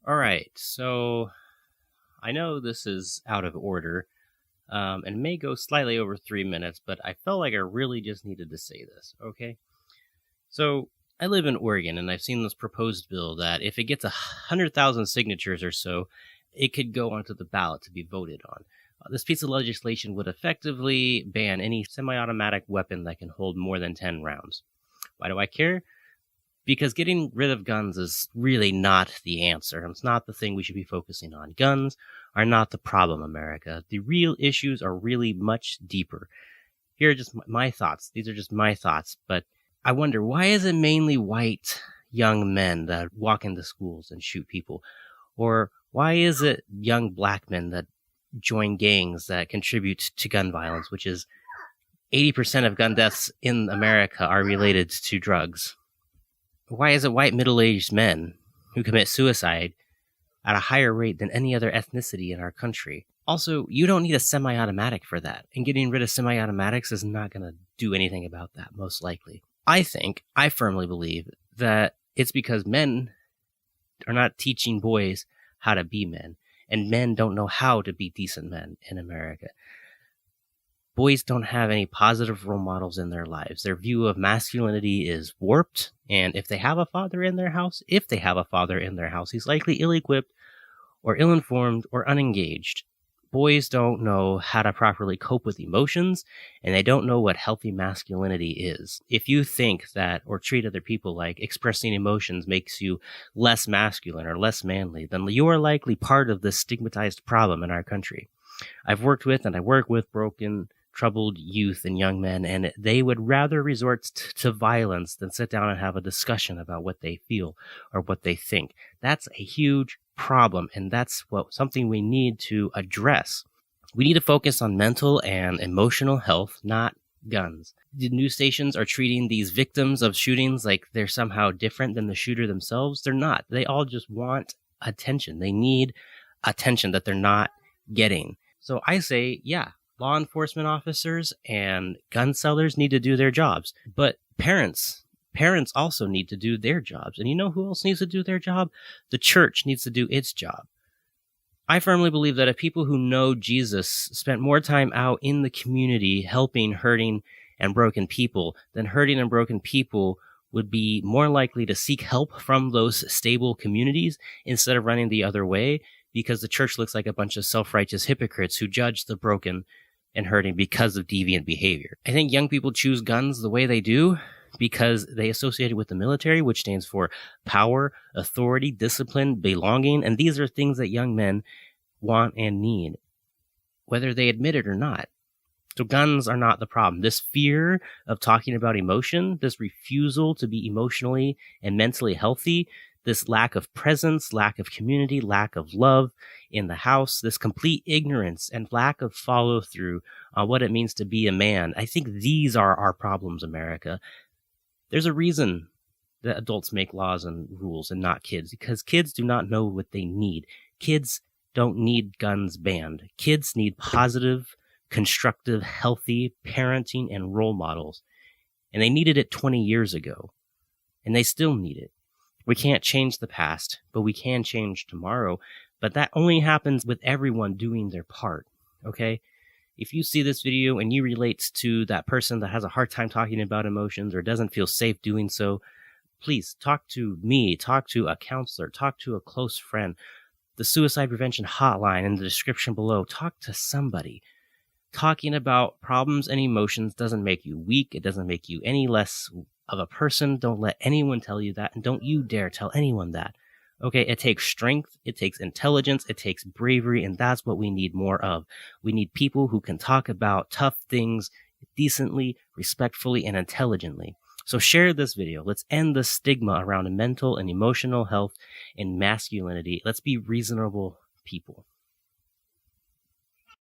All right, so I know this is out of order and may go slightly over 3 minutes, but I felt like I really just needed to say this, okay? So I live in Oregon, and I've seen this proposed bill that if it gets 100,000 signatures or so, it could go onto the ballot to be voted on. This piece of legislation would effectively ban any semi-automatic weapon that can hold more than 10 rounds. Why do I care? Because getting rid of guns is really not the answer. It's not the thing we should be focusing on. Guns are not the problem, America. The real issues are really much deeper. Here are just my thoughts. These are just my thoughts. But I wonder, why is it mainly white young men that walk into schools and shoot people? Or why is it young black men that join gangs that contribute to gun violence, which is 80% of gun deaths in America are related to drugs? Why is it white middle-aged men who commit suicide at a higher rate than any other ethnicity in our country? Also, you don't need a semi-automatic for that, and getting rid of semi-automatics is not going to do anything about that, most likely. I firmly believe that it's because men are not teaching boys how to be men, and men don't know how to be decent men in America. Boys don't have any positive role models in their lives. Their view of masculinity is warped, and if they have a father in their house, he's likely ill-equipped or ill-informed or unengaged. Boys don't know how to properly cope with emotions, and they don't know what healthy masculinity is. If you think that or treat other people like expressing emotions makes you less masculine or less manly, then you are likely part of this stigmatized problem in our country. I've worked with and I work with broken, troubled youth and young men, and they would rather resort to violence than sit down and have a discussion about what they feel or what they think. That's a huge problem, and that's something we need to address. We need to focus on mental and emotional health, not guns. The news stations are treating these victims of shootings like they're somehow different than the shooter themselves. They're not. They all just want attention. They need attention that they're not getting. So I say, yeah, law enforcement officers and gun sellers need to do their jobs, but parents also need to do their jobs. And you know who else needs to do their job? The church needs to do its job. I firmly believe that if people who know Jesus spent more time out in the community helping hurting and broken people, then hurting and broken people would be more likely to seek help from those stable communities instead of running the other way, because the church looks like a bunch of self-righteous hypocrites who judge the broken and hurting because of deviant behavior. I think young people choose guns the way they do because they associate it with the military, which stands for power, authority, discipline, belonging, and these are things that young men want and need, whether they admit it or not. So guns are not the problem. This fear of talking about emotion, this refusal to be emotionally and mentally healthy, this lack of presence, lack of community, lack of love in the house, this complete ignorance and lack of follow through on what it means to be a man. I think these are our problems, America. There's a reason that adults make laws and rules and not kids, because kids do not know what they need. Kids don't need guns banned. Kids need positive, constructive, healthy parenting and role models. And they needed it 20 years ago. And they still need it. We can't change the past, but we can change tomorrow. But that only happens with everyone doing their part, okay? If you see this video and you relate to that person that has a hard time talking about emotions or doesn't feel safe doing so, please talk to me, talk to a counselor, talk to a close friend. The suicide prevention hotline in the description below. Talk to somebody. Talking about problems and emotions doesn't make you weak. It doesn't make you any less of a person. Don't let anyone tell you that, and don't you dare tell anyone that. Okay, it takes strength, it takes intelligence, it takes bravery, and that's what we need more of. We need people who can talk about tough things decently, respectfully, and intelligently. So share this video. Let's end the stigma around mental and emotional health and masculinity. Let's be reasonable people.